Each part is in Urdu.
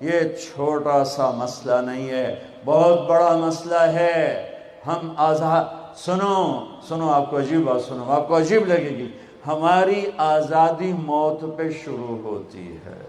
یہ چھوٹا سا مسئلہ نہیں ہے، بہت بڑا مسئلہ ہے۔ ہم آزاد، سنو آپ کو عجیب بات سنو، آپ کو عجیب لگے گی، ہماری آزادی موت پہ شروع ہوتی ہے،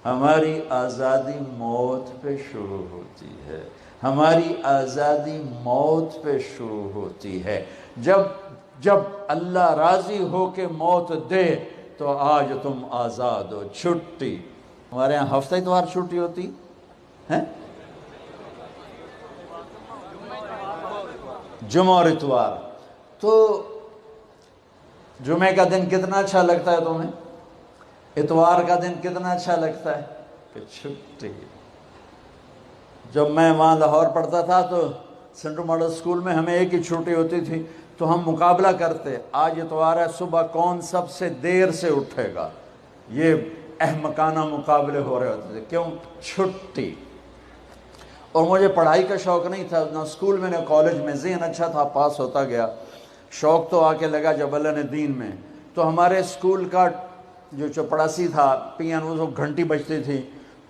ہماری آزادی موت پہ شروع ہوتی ہے، ہماری آزادی موت پہ شروع ہوتی ہے۔ جب اللہ راضی ہو کے موت دے تو آج تم آزاد ہو۔ چھٹی، ہمارے یہاں ہفتہ اتوار چھٹی ہوتی ہے، جمعہ اور اتوار۔ تو جمعے کا دن کتنا اچھا لگتا ہے تمہیں، اتوار کا دن کتنا اچھا لگتا ہے کہ چھٹی۔ جب میں وہاں لاہور پڑھتا تھا تو سینٹرل ماڈل اسکول میں ہمیں ایک ہی چھٹی ہوتی تھی، تو ہم مقابلہ کرتے، آج اتوار ہے، صبح کون سب سے دیر سے اٹھے گا، یہ احمقانہ مقابلے ہو رہے ہوتے تھے، کیوں؟ چھٹی۔ اور مجھے پڑھائی کا شوق نہیں تھا، نہ اسکول میں نہ کالج میں، ذہن اچھا تھا، پاس ہوتا گیا، شوق تو آ کے لگا جب اللہ نے دین میں۔ تو ہمارے اسکول کا جو چپڑاسی تھا، پی این، وہ گھنٹی بجتی تھی،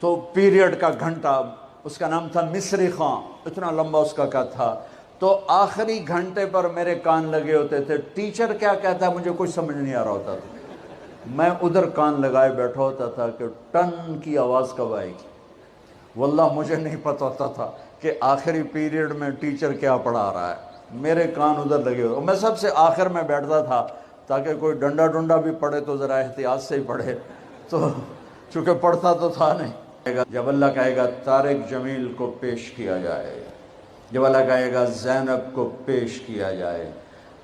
تو پیریڈ کا گھنٹہ، اس کا نام تھا مصری خان، اتنا لمبا اس کا قد تھا، تو آخری گھنٹے پر میرے کان لگے ہوتے تھے، ٹیچر کیا کہتا ہے مجھے کچھ سمجھ نہیں آ رہا ہوتا تھا، میں ادھر کان لگائے بیٹھا ہوتا تھا کہ ٹن کی آواز کب آئے گی۔ واللہ مجھے نہیں پتہ ہوتا تھا کہ آخری پیریڈ میں ٹیچر کیا پڑھا رہا ہے، میرے کان ادھر لگے ہوئے، میں سب سے آخر میں بیٹھتا تھا تاکہ کوئی ڈنڈا ڈنڈا بھی پڑھے تو ذرا احتیاط سے ہی پڑھے، تو چونکہ پڑھتا تو تھا نہیں۔ جب اللہ کہے گا طارق جمیل کو پیش کیا جائے، جب اللہ کہے گا زینب کو پیش کیا جائے،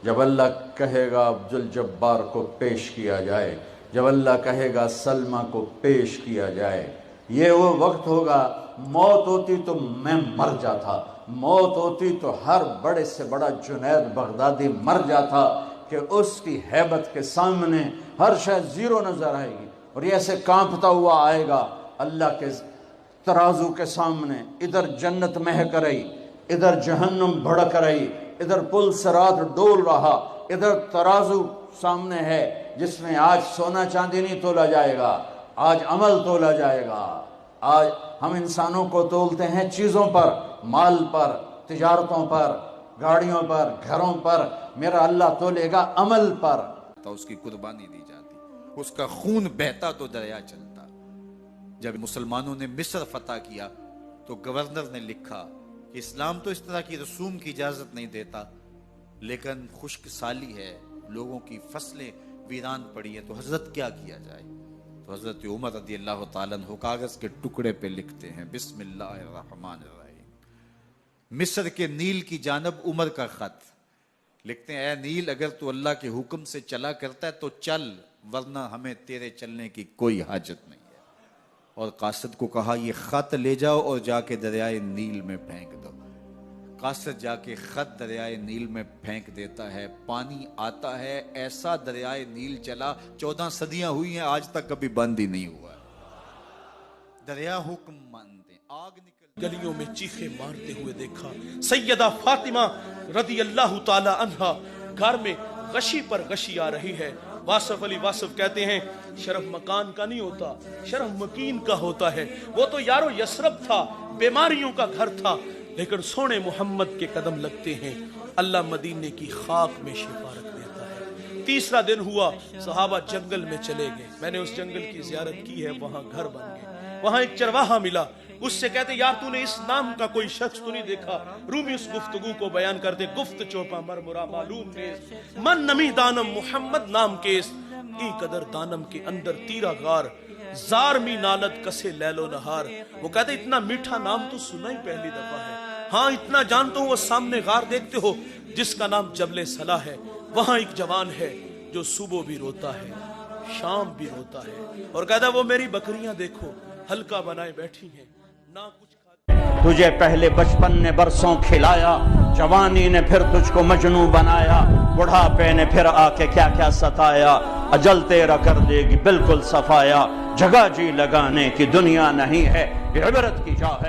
جب اللہ کہے گا عبدالجبار کو پیش کیا جائے، جب اللہ کہے گا سلمہ کو پیش کیا جائے، یہ وہ وقت ہوگا۔ موت ہوتی تو میں مر جاتا، موت ہوتی تو ہر بڑے سے بڑا جنید بغدادی مر جاتا، کہ اس کی ہیبت کے سامنے ہر شے زیرو نظر آئے گی، اور یہ ایسے کانپتا ہوا آئے گا اللہ کے ترازو کے سامنے، ادھر جنت مہک رہی، ادھر جہنم بھڑک رہی، ادھر پل صراط ڈول رہا، ادھر ترازو سامنے ہے جس میں آج سونا چاندی نہیں تولا جائے گا، آج عمل تولا جائے گا۔ آج ہم انسانوں کو تولتے ہیں چیزوں پر، مال پر، تجارتوں پر، گاڑیوں پر، گھروں پر، میرا اللہ تولے گا عمل پر۔ تو اس کی قربانی دی جاتی، اس کا خون بہتا تو دریا چلتا۔ جب مسلمانوں نے مصر فتح کیا تو گورنر نے لکھا کہ اسلام تو اس طرح کی رسوم کی اجازت نہیں دیتا، لیکن خشک سالی ہے، لوگوں کی فصلیں ویران پڑی ہیں، تو حضرت کیا کیا جائے؟ تو حضرت عمر رضی اللہ تعالیٰ عنہ کاغذ کے ٹکڑے پہ لکھتے ہیں بسم اللہ الرحمن الرحیم، مصر کے نیل کی جانب عمر کا خط، لکھتے ہیں اے نیل اگر تو اللہ کے حکم سے چلا کرتا ہے تو چل، ورنہ ہمیں تیرے چلنے کی کوئی حاجت نہیں ہے۔ اور قاصد کو کہا یہ خط لے جاؤ اور جا کے دریائے نیل میں پھینک دو۔ قاصد جا کے خط دریائے نیل میں پھینک دیتا ہے، پانی آتا ہے، ایسا دریائے نیل چلا، 14 صدیاں ہوئی ہیں آج تک کبھی بند ہی نہیں ہوا۔ دریا حکم مانتے، آگ نکل گلیوں میں چیخے مارتے ہوئے دیکھا سیدہ فاطمہ رضی اللہ تعالی عنہا گھر میں غشی پر غشی آ رہی ہے۔ واصف علی واصف کہتے ہیں شرف مکان کا نہیں ہوتا، شرف مکین کا ہوتا ہے۔ وہ تو یارو یسرب تھا، بیماریوں کا گھر تھا، لیکن سونے محمد کے قدم لگتے ہیں، اللہ مدینے کی خاک میں شفا رکھ دیتا ہے۔ تیسرا دن ہوا، صحابہ جنگل میں چلے گئے، میں نے اس جنگل کی زیارت کی ہے، وہاں گھر بن گئے، وہاں ایک چرواہا ملا، اس سے کہتے یار تو نے اس نام کا کوئی شخص تو نہیں دیکھا؟ رومی اس گفتگو کو بیان کرتے، گفت چوپا مرمرا معلوم نیز، من نمی دانم محمد نام کیس، ای قدر دانم کے اندر تیرا غار، زار می نالت کسے لیل و نہار۔ وہ کہتے اتنا میٹھا نام تو سنا ہی پہلی دفعہ ہے، ہاں اتنا جانتا ہوں، وہ سامنے غار دیکھتے ہو جس کا نام جبل صلاح ہے، وہاں ایک جوان ہے جو صبح بھی روتا ہے شام بھی روتا ہے، اور کہتا وہ میری بکریاں دیکھو ہلکا بنائے بیٹھی ہیں، نہ کچھ تجھے پہلے بچپن نے برسوں کھلایا، جوانی نے پھر تجھ کو مجنوں بنایا، بڑھاپے نے پھر آ کے کیا کیا ستایا، اجل تیرا کر دے گی بالکل صفایا، جگہ جی لگانے کی دنیا نہیں ہے، یہ عبرت کی جا ہے۔